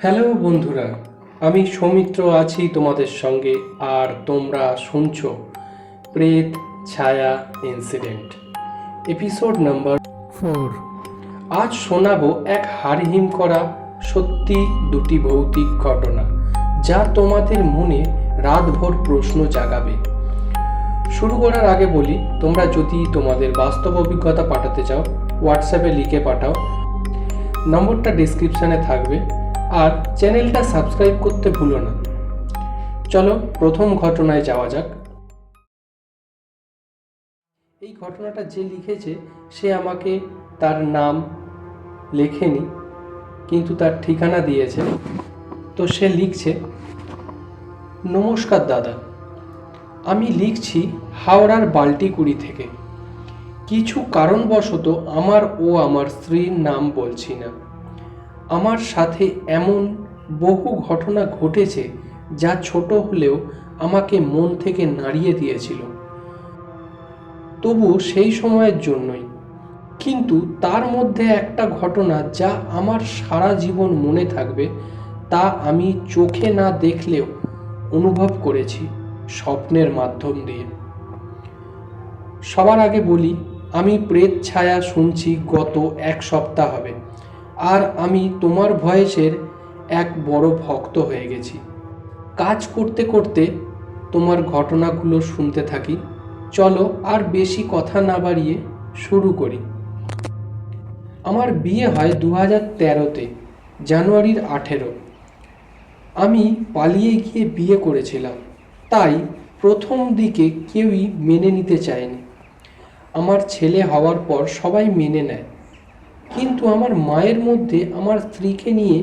Hello বন্ধুরা, আমি সৌমিত্র আছি তোমাদের সঙ্গে। আর তোমরা শুনছো প্রেত ছায়া ইনসিডেন্ট, এপিসোড নাম্বার 4। আজ শোনাবো এক হাড়হিম করা সত্যি দুটি ভৌতিক ঘটনা, যা তোমাদের মনে রাতভর প্রশ্ন জাগাবে। শুরু করার আগে বলি, তোমরা যদি তোমাদের বাস্তব অভিজ্ঞতা পাঠাতে চাও হোয়াটসঅ্যাপে লিখে পাঠাও, নম্বরটা ডিসক্রিপশানে থাকবে। আর চ্যানেলটা সাবস্ক্রাইব করতে ভুলো না। চলো প্রথম ঘটনায় যাওয়া যাক। এই ঘটনাটা যে লিখেছে সে আমাকে তার নাম লেখেনি, কিন্তু তার ঠিকানা দিয়েছে। তো সে লিখছে, নমস্কার দাদা, আমি লিখছি হাওড়ার বাল্টিকুড়ি থেকে। কিছু কারণবশত আমার ও আমার স্ত্রীর নাম বলছি না। আমার সাথে এমন বহু ঘটনা ঘটেছে যা ছোট হলেও আমাকে মন থেকে নাড়িয়ে দিয়েছিল, তবু সেই সময়ের জন্যই। কিন্তু তার মধ্যে একটা ঘটনা যা আমার সারা জীবন মনে থাকবে, তা আমি চোখে না দেখলেও অনুভব করেছি স্বপ্নের মাধ্যম দিয়ে। সবার আগে বলি, আমি প্রেত ছায়া শুনছি গত এক সপ্তাহ হবে, আর আমি তোমার ভয়েসের এক বড় ভক্ত হয়ে গেছি। কাজ করতে করতে তোমার ঘটনাগুলো শুনতে থাকি। চলো আর বেশি কথা না বাড়িয়ে শুরু করি। আমার বিয়ে হয় 2013-তে, জানুয়ারির 18। আমি পালিয়ে গিয়ে বিয়ে করেছিলাম, তাই প্রথম দিকে কেউই মেনে নিতে চায়নি। আমার ছেলে হওয়ার পর সবাই মেনে নেয়, কিন্তু আমার মায়ের মধ্যে আমার স্ত্রীকে নিয়ে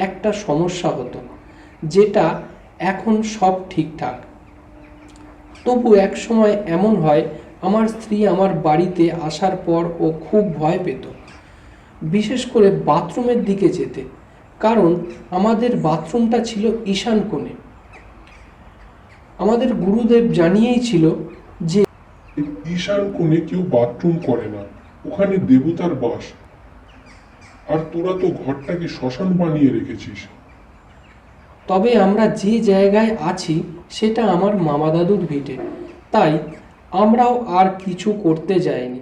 একটা সমস্যা হতো, যেটা এখন সব ঠিকঠাক। তবু এক সময় এমন হয়, আমার স্ত্রী আমার বাড়িতে আসার পর ও খুব ভয় পেত, বিশেষ করে বাথরুমের দিকে যেতে, কারণ আমাদের বাথরুমটা ছিল ঈশান কোণে। আমাদের গুরুদেব জানিয়েছিল যে ঈশান কোণে কেউ বাথরুম করে না, ওখানে দেবতার বাস। আর তোরা তো ঘরটাকে শ্মশান বানিয়ে রেখেছিস। তবে আমরা যে জায়গায় আছি সেটা আমার মামা দাদুর ভিটে, তাই আমরাও আর কিছু করতে যাইনি।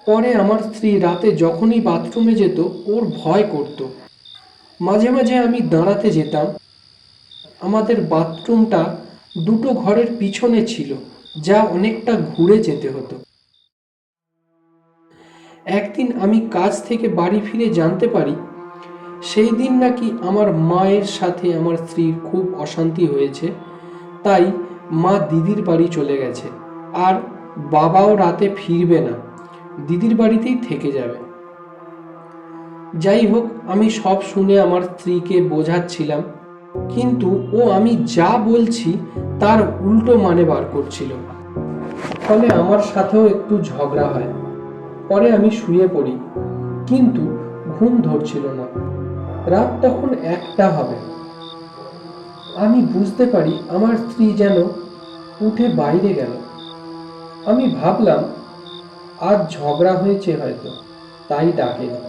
পরে আমার স্ত্রী রাতে যখনই বাথরুমে যেত ওর ভয় করত। মাঝে মাঝে আমি দাঁড়াতে যেতাম। আমাদের বাথরুমটা দুটো ঘরের পিছনে ছিল, যা অনেকটা ঘুরে যেতে হতো। একদিন আমি কাজ থেকে বাড়ি ফিরে জানতে পারি, সেই দিন নাকি আমার মায়ের সাথে আমার স্ত্রীর খুব অশান্তি হয়েছে, তাই মা দিদির বাড়ি চলে গেছে। আর বাবাও রাতে ফিরবে না, দিদির বাড়িতেই থেকে যাবে। যাই হোক, আমি সব শুনে আমার স্ত্রীকে বোঝাচ্ছিলাম, কিন্তু ও আমি যা বলছি তার উল্টো মানে বার করছিল। ফলে আমার সাথেও একটু ঝগড়া হয়। পরে আমি শুয়ে পড়ি, কিন্তু ঘুম ধরছিল না। রাত তখন 1টা হবে। আমি বুঝতে পারি আমার স্ত্রী যেন উঠে বাইরে গেল। আমি ভাবলাম আজ ঝগড়া হয়েছে হয়তো, তাই ডাকেনি।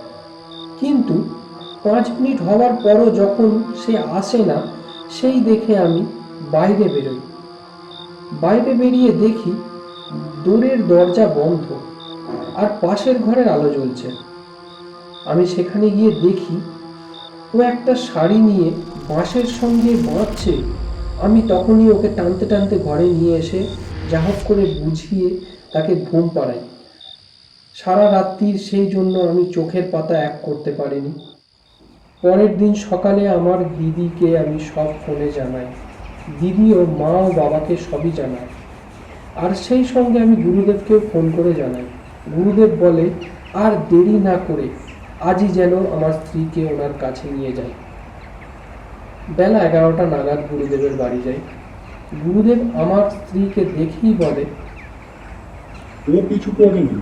কিন্তু 5 মিনিট হওয়ার পরও যখন সে আসে না, সেই দেখে আমি বাইরে বেরোই। বাইরে বেরিয়ে দেখি দূরের দরজা বন্ধ, আর পাশের ঘরের আলো জ্বলছে। আমি সেখানে গিয়ে দেখি ও একটা শাড়ি নিয়ে বাঁশের সঙ্গে বাঁধছে। আমি তখনই ওকে টানতে টানতে ঘরে নিয়ে এসে যা হোক করে বুঝিয়ে তাকে ঘুম পাড়াই। সারা রাত্রির সেই জন্য আমি চোখের পাতা এক করতে পারিনি। পরের দিন সকালে আমার দিদিকে আমি সব ফোনে জানাই। দিদি ও মা ও বাবাকে সবই জানায়। আর সেই সঙ্গে আমি গুরুদেবকেও ফোন করে জানাই। গুরুদেব বলে আর দেরি না করে আজই যেন আমার স্ত্রীকে ওনার কাছে নিয়ে যায়। বেলা 11টা নাগাদ গুরুদেবের বাড়ি যাই। গুরুদেব আমার স্ত্রীকে দেখেই বলে, ও কিছু করেনি,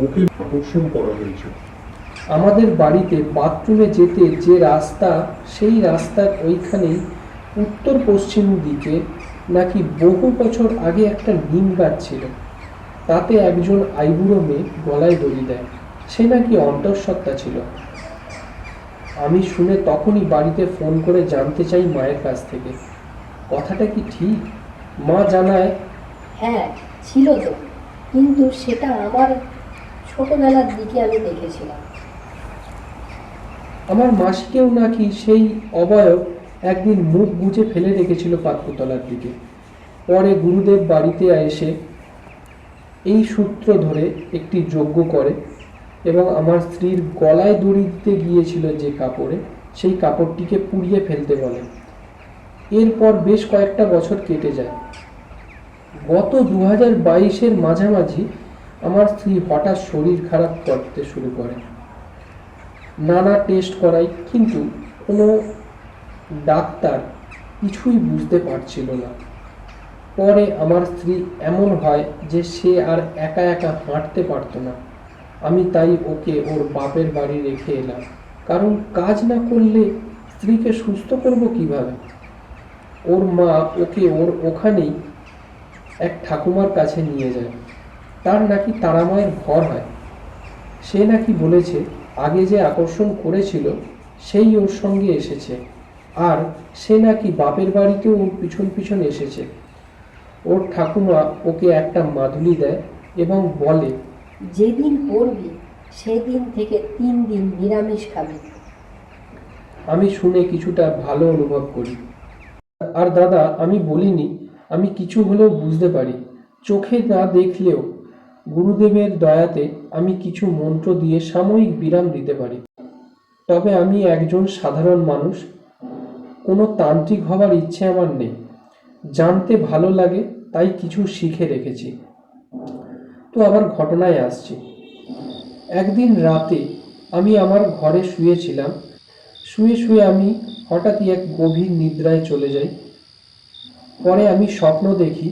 ওকে আকর্ষণ করা হয়েছে। আমাদের বাড়িতে বাথরুমে যেতে যে রাস্তা, সেই রাস্তার ওইখানেই উত্তর পশ্চিম দিকে নাকি বহু বছর আগে একটা নিম গাছ ছিল। তাতে একজন আইবুড়ো মেয়ে গলায় দড়ি দেয়। সে নাকি অন্তঃসত্ত্বা ছিল। আমি শুনে তখনই বাড়িতে ফোন করে জানতে চাই মায়ের কাছ থেকে, কথাটা কি ঠিক? মা জানায়, হ্যাঁ ছিল তো, কিন্তু সেটা আমার ছোটবেলার দিকে আমি দেখেছিলাম। আমার মাসিকেও নাকি সেই অবয়ব একদিন মুখ গুজে ফেলে রেখেছিল পাতকুতলার দিকে। পরে গুরুদেব বাড়িতে এসে এই সূত্র ধরে একটি যজ্ঞ করে এবং আমার স্ত্রীর গলায় দড়ি দিতে গিয়েছিল যে কাপড়ে, সেই কাপড়টিকে পুড়িয়ে ফেলতে বলে। এরপর বেশ কয়েকটা বছর কেটে যায়। গত 2022-এর মাঝামাঝি আমার স্ত্রী হঠাৎ শরীর খারাপ করতে শুরু করে। নানা টেস্ট করাই, কিন্তু কোনো ডাক্তার কিছুই বুঝতে পারছিল না। পরে আমার স্ত্রী এমন হয় যে সে আর একা একা হাঁটতে পারতো না। আমি তাই ওকে ওর বাপের বাড়ি রেখে এলাম, কারণ কাজ না করলে স্ত্রীকে সুস্থ করব কিভাবে। ওর মা ওকে ওর ওখানেই এক ঠাকুমার কাছে নিয়ে যায়। তার নাকি তারামায়ের ভর হয়। সে নাকি বলেছে আগে যে আকর্ষণ করেছিল সেই ওর সঙ্গে এসেছে, আর সে নাকি বাপের বাড়িতেও ওর পিছন পিছন এসেছে। ওর ঠাকুমা ওকে একটা মাদুলি দেয় এবং বলে, যেদিন পড়বি সেদিন থেকে 3 দিন নিরামিষ খাবি। আমি শুনে কিছুটা ভালো অনুভব করি। আর দাদা, আমি বলিনি, আমি কিছু হলেও বুঝতে পারি। চোখে না দেখলেও গুরুদেবের দয়াতে আমি কিছু মন্ত্র দিয়ে সাময়িক বিরাম দিতে পারি। তবে আমি একজন সাধারণ মানুষ, কোনো তান্ত্রিক হবার ইচ্ছে আমার নেই। জানতে ভালো লাগে তাই কিছু শিখে রেখেছি। তো আবার ঘটনায় আসছি। একদিন রাতে আমি আমার ঘরে শুয়েছিলাম। শুয়ে শুয়ে আমি হঠাৎই এক গভীর নিদ্রায় চলে যাই। পরে আমি স্বপ্ন দেখি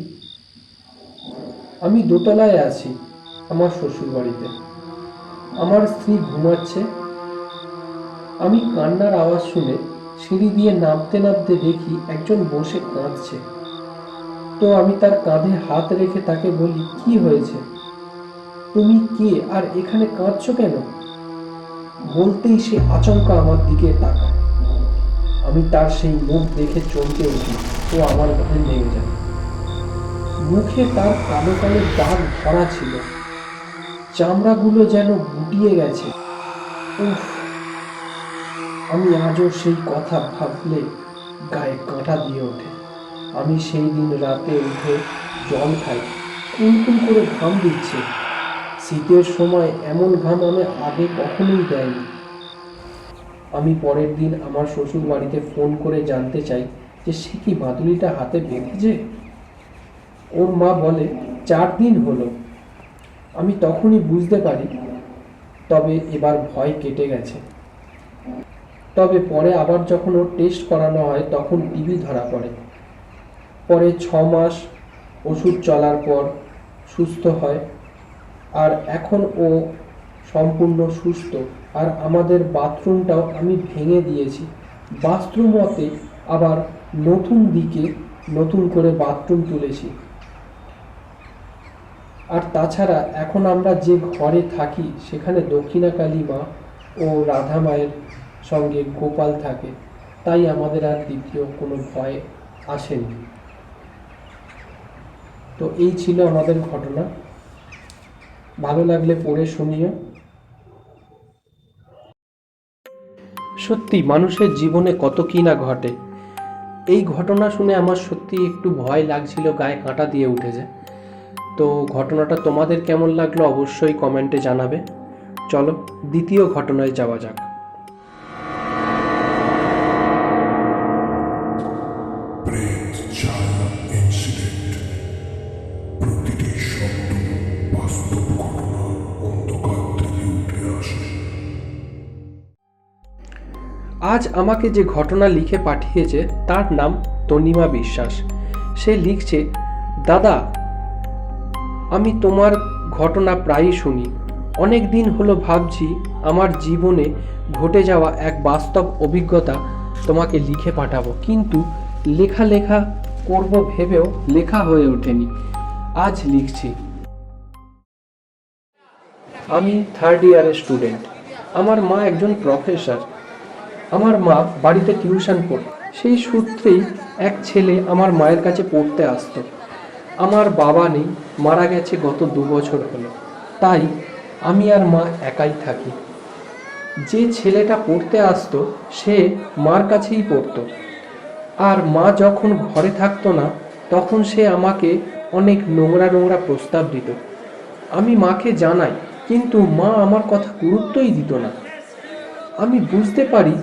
আমি দোতলায় আছি আমার শ্বশুর বাড়িতে। আমার স্ত্রী ঘুমাচ্ছে। আমি কান্নার আওয়াজ শুনে সিঁড়ি দিয়ে নামতে নামতে দেখি একজন বসে কাঁদছে। তো আমি তার কাঁধে হাত রেখে তাকে বলি, কি হয়েছে? তুমি কে আর এখানে কাঁদছো কেন? বলতেই সে আচমকা আমার দিকে তাকায়। আমি তার সেই মুখ দেখে চমকে উঠি। ও আমার ঘরে নেমে যায়। মুখে তার কালো কালো দাগ ভরা ছিল, চামড়াগুলো যেন গুটিয়ে গেছে। উফ, আমি আজও সেই কথা ভাবলে গায়ে কাঁটা দিয়ে ওঠে। আমি সেই দিন রাতে উঠে জল খাই, কুলকুল করে ঘাম দিচ্ছে। শীতের সময় এমন ঘাম আমি আগে কখনোই দেয়নি। আমি পরের দিন আমার শ্বশুর বাড়িতে ফোন করে জানতে চাই যে সে কি মাদুলিটা হাতে বেঁধেছে। ওর মা বলে 4 দিন হলো। আমি তখনই বুঝতে পারি, তবে এবার ভয় কেটে গেছে। তবে পরে আবার যখন ওর টেস্ট করানো হয় তখন টিবি ধরা পড়ে। পরে 6 মাস ওষুধ চলার পর সুস্থ হয়, আর এখন ও সম্পূর্ণ সুস্থ। আর আমাদের বাথরুমটাও আমি ভেঙে দিয়েছি। বাথরুমতে আবার নতুন দিকে নতুন করে বাথরুম তুলেছি। আর তাছাড়া এখন আমরা যে ঘরে থাকি সেখানে দক্ষিণাকালী মা ও রাধা মায়ের সঙ্গে গোপাল থাকে, তাই আমাদের আর দ্বিতীয় কোনো ভয় আসেনি। তো এই ছিল আমাদের ঘটনা। ভালো লাগলে পড়ে শুনিও। সত্যি মানুষের জীবনে কত কি না ঘটে। এই ঘটনা শুনে আমার সত্যি একটু ভয় লাগছিল, গায়ে কাঁটা দিয়ে উঠেছে। তো ঘটনাটা তোমাদের কেমন লাগলো অবশ্যই কমেন্টে জানাবে। চলো দ্বিতীয় ঘটনায় যাওয়া যাক। প্রেত ছায়া ইনসিডেন্ট। প্রতিটি শব্দ বাস্তব ঘটনা অন্ধকার থেকে উঠে আসে। আজ আমাকে যে ঘটনা লিখে পাঠিয়েছে তার নাম তনিমা বিশ্বাস। সে লিখছে, দাদা, আমি তোমার ঘটনা প্রায়ই শুনি। অনেক দিন হলো ভাবছি আমার জীবনে ঘটে যাওয়া এক বাস্তব অভিজ্ঞতা তোমাকে লিখে পাঠাবো, কিন্তু লেখা করব ভেবেও লেখা হয়ে ওঠেনি। আজ লিখছি। আমি 3rd ইয়ারের স্টুডেন্ট। আমার মা একজন প্রফেসর। আমার মা বাড়িতে টিউশন পড়ে, সেই সূত্রেই এক ছেলে আমার মায়ের কাছে পড়তে আসতো। আমার বাবা নেই, মারা গেছে গত 2 বছর হলো, তাই আমি আর মা একাই থাকি। যে ছেলেটা পড়তে আসতো সে মার কাছেই পড়তো, আর মা যখন ঘরে থাকতো না তখন সে আমাকে অনেক নোংরা নোংরা প্রস্তাব দিত। আমি মাকে জানাই, কিন্তু মা আমার কথা গুরুত্বই দিত না। আমি বুঝতে পারি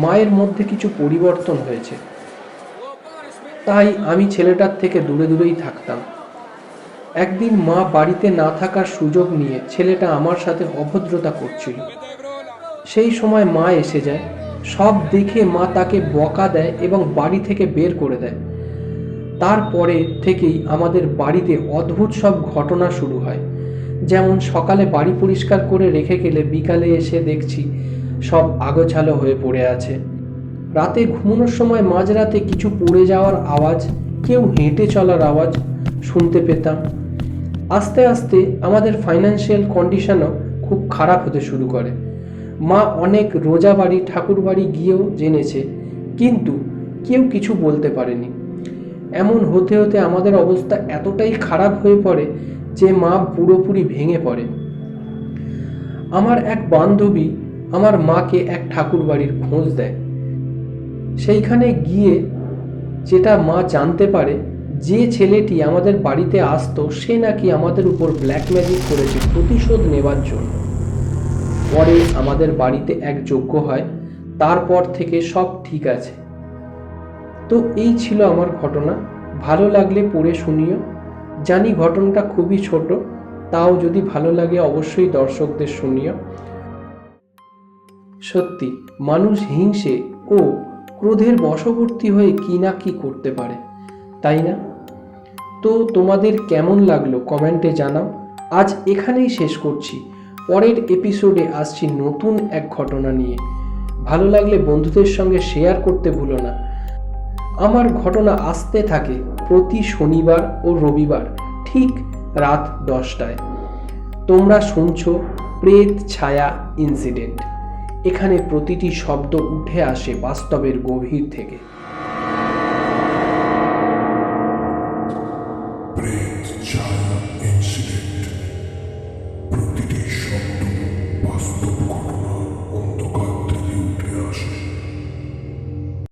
মায়ের মধ্যে কিছু পরিবর্তন হয়েছে, তাই আমি ছেলেটার থেকে দূরে দূরেই থাকতাম। একদিন মা বাড়িতে না থাকার সুযোগ নিয়ে ছেলেটা আমার সাথে অভদ্রতা করছিল। সেই সময় মা এসে যায়, সব দেখে মা তাকে বকা দেয় এবং বাড়ি থেকে বের করে দেয়। তারপরে থেকেই আমাদের বাড়িতে অদ্ভুত সব ঘটনা শুরু হয়। যেমন সকালে বাড়ি পরিষ্কার করে রেখে গেলে বিকালে এসে দেখছি সব আগোছালো হয়ে পড়ে আছে। রাতে ঘুমানোর সময় মাঝরাতে কিছু পড়ে যাওয়ার আওয়াজ, কেউ হেঁটে চলার আওয়াজ শুনতে পেতাম। আস্তে আস্তে আমাদের ফাইন্যান্সিয়াল কন্ডিশনও খুব খারাপ হতে শুরু করে। মা অনেক রোজা বাড়ি ঠাকুর বাড়ি গিয়েও জেনেছে, কিন্তু কেউ কিছু বলতে পারেনি। এমন হতে হতে আমাদের অবস্থা এতটাই খারাপ হয়ে পড়ে যে মা পুরোপুরি ভেঙে পড়ে। আমার এক বান্ধবী আমার মাকে এক ঠাকুর বাড়ির খোঁজ দেয়। সেইখানে গিয়ে যেটা মা জানতে পারে, যে ছেলেটি আমাদের বাড়িতে আসতো সে নাকি আমাদের উপর ব্ল্যাক ম্যাজিক করেছে প্রতিশোধ নেবার জন্য। পরে আমাদের বাড়িতে এক যজ্ঞ হয়, তারপর থেকে সব ঠিক আছে। তো এই ছিল আমার ঘটনা। ভালো লাগলে পড়ে শুনিও। জানি ঘটনাটা খুবই ছোট, তাও যদি ভালো লাগে অবশ্যই দর্শকদের শুনিও। সত্যি মানুষ হিংসে ও ক্রোধের বশবর্তী হয়ে কি না কি করতে পারে, তাই না? তো তোমাদের কেমন লাগলো কমেন্টে জানাও। আজ এখানেই শেষ করছি, পরের এপিসোডে আসছি নতুন এক ঘটনা নিয়ে। ভালো লাগলে বন্ধুদের সঙ্গে শেয়ার করতে ভুলো না। আমার ঘটনা আসতে থাকে প্রতি শনিবার ও রবিবার ঠিক রাত 10টায়। তোমরা শুনছো প্রেত ছায়া ইনসিডেন্ট। এখানে প্রতিটি শব্দ উঠে আসে বাস্তবের গভীর থেকে।